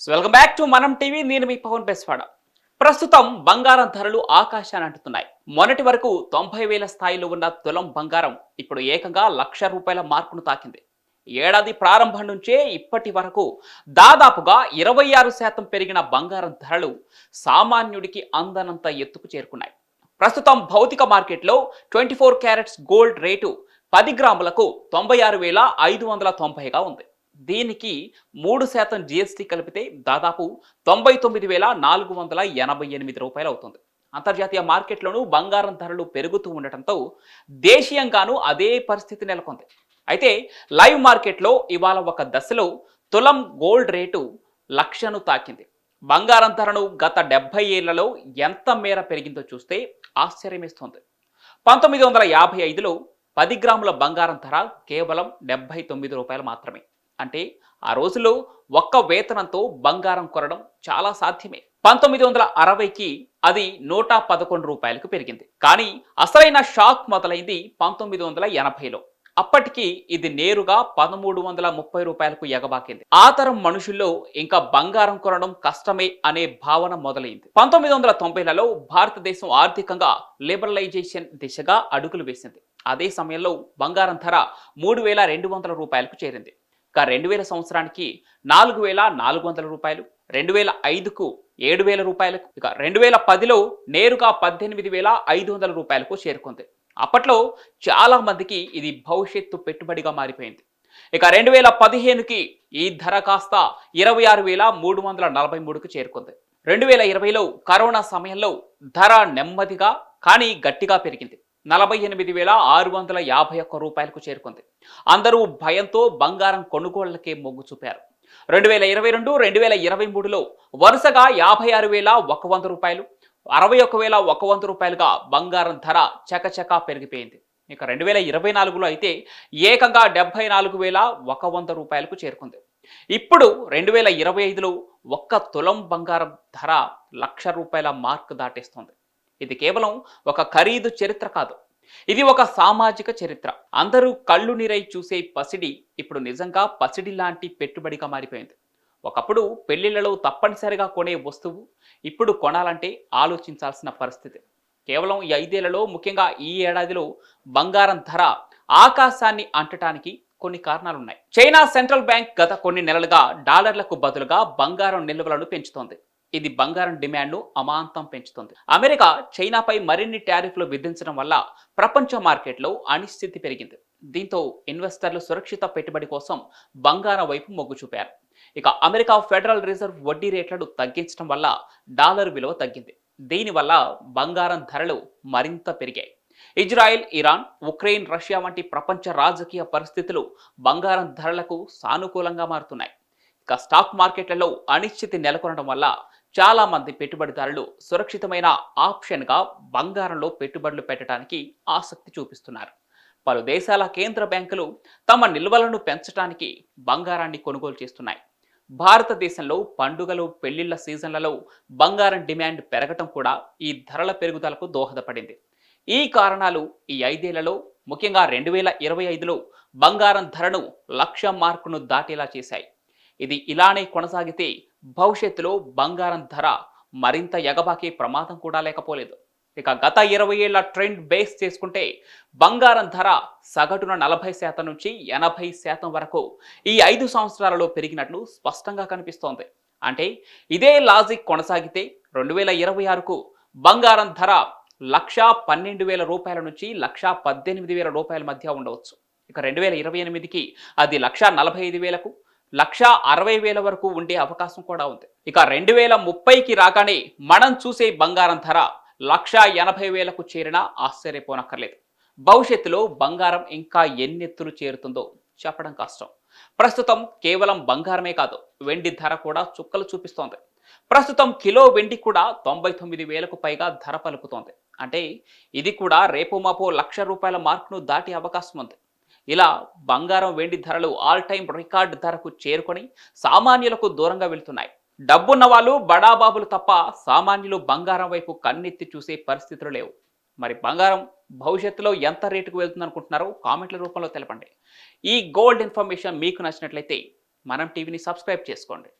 Welcome back to మనం TV. నేను మీ పవన్ బెస్వాడ. ప్రస్తుతం బంగారం ధరలు ఆకాశాన్ని అంటుతున్నాయి. మొన్నటి వరకు 90,000 స్థాయిలో ఉన్న తులం బంగారం ఇప్పుడు ఏకంగా ₹1,00,000 మార్కును తాకింది. ఏడాది ప్రారంభం నుంచే ఇప్పటి వరకు దాదాపుగా 26% పెరిగిన బంగారం ధరలు సామాన్యుడికి అందనంత ఎత్తుకు చేరుకున్నాయి. ప్రస్తుతం భౌతిక మార్కెట్లో 24 క్యారెట్స్ గోల్డ్ రేటు 10 గ్రాములకు 96,590గా ఉంది. దీనికి 3% జీఎస్టీ కలిపితే దాదాపు ₹99,488 అవుతుంది. అంతర్జాతీయ మార్కెట్లోనూ బంగారం ధరలు పెరుగుతూ ఉండటంతో దేశీయంగానూ అదే పరిస్థితి నెలకొంది. అయితే లైవ్ మార్కెట్లో ఇవాళ ఒక దశలో తులం గోల్డ్ రేటు లక్షను తాకింది. బంగారం ధరను గత 70 ఏళ్లలో ఎంత మేర పెరిగిందో చూస్తే ఆశ్చర్యమేస్తోంది. 1955లో 10 గ్రాముల బంగారం ధర కేవలం ₹79 మాత్రమే. అంటే ఆ రోజుల్లో ఒక్క వేతనంతో బంగారం కొనడం చాలా సాధ్యమే. 1960కి అది ₹111కు పెరిగింది. కానీ అసలైన షాక్ మొదలైంది 1980లో. అప్పటికి ఇది నేరుగా ₹1,330కు ఎగబాకింది. ఆ తరం మనుషుల్లో ఇంకా బంగారం కొనడం కష్టమే అనే భావన మొదలైంది. 1990లలో భారతదేశం ఆర్థికంగా లిబరలైజేషన్ దిశగా అడుగులు వేసింది. అదే సమయంలో బంగారం ధర ₹3,200కు చేరింది. ఇక 2000 సంవత్సరానికి ₹4,400, 2005కు ₹7,000, ఇక 2010లో నేరుగా ₹18,500కు చేరుకుంది. అప్పట్లో చాలా మందికి ఇది భవిష్యత్తు పెట్టుబడిగా మారిపోయింది. ఇక 2015కి ఈ ధర కాస్త 26,343కు చేరుకుంది. 2020లో కరోనా సమయంలో ధర నెమ్మదిగా కానీ గట్టిగా పెరిగింది. ₹48,651కు చేరుకుంది. అందరూ భయంతో బంగారం కొనుగోళ్లకే మొగ్గు చూపారు. 2022, 2023లో వరుసగా ₹56,100, ₹61,100గా బంగారం ధర చకచకా పెరిగిపోయింది. ఇక 2024లో అయితే ఏకంగా ₹74,100కు చేరుకుంది. ఇప్పుడు 2025లో ఒక్క తులం బంగారం ధర ₹1,00,000 మార్క్ దాటేస్తోంది. ఇది కేవలం ఒక ఖరీదు చరిత్ర కాదు, ఇది ఒక సామాజిక చరిత్ర. అందరూ కళ్ళు నీరై చూసే పసిడి ఇప్పుడు నిజంగా పసిడి లాంటి పెట్టుబడిగా మారిపోయింది. ఒకప్పుడు పెళ్లిళ్లలో తప్పనిసరిగా కొనే వస్తువు ఇప్పుడు కొనాలంటే ఆలోచించాల్సిన పరిస్థితి. కేవలం ఈ 5 ఏళ్లలో, ముఖ్యంగా ఈ ఏడాదిలో బంగారం ధర ఆకాశాన్ని అంటటానికి కొన్ని కారణాలున్నాయి. చైనా సెంట్రల్ బ్యాంక్ గత కొన్ని నెలలుగా డాలర్లకు బదులుగా బంగారం నిల్వలను పెంచుతోంది. ఇది బంగారం డిమాండ్ను అమాంతం పెంచుతుంది. అమెరికా చైనాపై మరిన్ని టారిఫ్లు విధించడం వల్ల ప్రపంచ మార్కెట్లో అనిశ్చితి పెరిగింది. దీంతో ఇన్వెస్టర్లు సురక్షిత పెట్టుబడి కోసం బంగారం వైపు మొగ్గు చూపారు. ఇక అమెరికా ఫెడరల్ రిజర్వ్ వడ్డీ రేట్లను తగ్గించడం వల్ల డాలర్ విలువ తగ్గింది. దీనివల్ల బంగారం ధరలు మరింత పెరిగాయి. ఇజ్రాయెల్, ఇరాన్, ఉక్రెయిన్, రష్యా వంటి ప్రపంచ రాజకీయ పరిస్థితులు బంగారం ధరలకు సానుకూలంగా మారుతున్నాయి. ఇక స్టాక్ మార్కెట్లలో అనిశ్చితి నెలకొనడం వల్ల చాలా మంది పెట్టుబడిదారులు సురక్షితమైన ఆప్షన్గా బంగారంలో పెట్టుబడులు పెట్టడానికి ఆసక్తి చూపిస్తున్నారు. పలు దేశాల కేంద్ర బ్యాంకులు తమ నిల్వలను పెంచడానికి బంగారాన్ని కొనుగోలు చేస్తున్నాయి. భారతదేశంలో పండుగలు, పెళ్లిళ్ల సీజన్లలో బంగారం డిమాండ్ పెరగటం కూడా ఈ ధరల పెరుగుదలకు దోహదపడింది. ఈ కారణాలు ఈ 5 ఏళ్లలో, ముఖ్యంగా 2025లో బంగారం ధరను 1,00,000 మార్కును దాటేలా చేశాయి. ఇది ఇలానే కొనసాగితే భవిష్యత్తులో బంగారం ధర మరింత ఎగబాకే ప్రమాదం కూడా లేకపోలేదు. ఇక గత 20 ఏళ్ల ట్రెండ్ బేస్ చేసుకుంటే బంగారం ధర సగటున 40% నుంచి 80% వరకు ఈ 5 సంవత్సరాలలో పెరిగినట్లు స్పష్టంగా కనిపిస్తోంది. అంటే ఇదే లాజిక్ కొనసాగితే 2026కు బంగారం ధర ₹1,12,000 నుంచి ₹1,18,000 మధ్య ఉండవచ్చు. ఇక 2028కి అది ₹1,45,000కు, ₹1,60,000 వరకు ఉండే అవకాశం కూడా ఉంది. ఇక 2030కి రాగానే మనం చూసే బంగారం ధర ₹1,80,000కు చేరినా ఆశ్చర్యపోనక్కర్లేదు. భవిష్యత్తులో బంగారం ఇంకా ఎన్నెత్తులు చేరుతుందో చెప్పడం కష్టం. ప్రస్తుతం కేవలం బంగారమే కాదు, వెండి ధర కూడా చుక్కలు చూపిస్తోంది. ప్రస్తుతం కిలో వెండి కూడా 99,000కు పైగా ధర పలుకుతోంది. అంటే ఇది కూడా రేపు మాపో ₹1,00,000 మార్క్ను దాటే అవకాశం ఉంది. ఇలా బంగారం, వెండి ధరలు ఆల్ టైమ్ రికార్డ్ ధరకు చేరుకొని సామాన్యులకు దూరంగా వెళ్తున్నాయి. డబ్బున్న వాళ్ళు, బడాబాబులు తప్ప సామాన్యులు బంగారం వైపు కన్నెత్తి చూసే పరిస్థితులు లేవు. మరి బంగారం భవిష్యత్తులో ఎంత రేటుకు వెళ్తుంది అనుకుంటున్నారో కామెంట్ల రూపంలో తెలపండి. ఈ గోల్డ్ ఇన్ఫర్మేషన్ మీకు నచ్చినట్లయితే మనం టీవీని సబ్స్క్రైబ్ చేసుకోండి.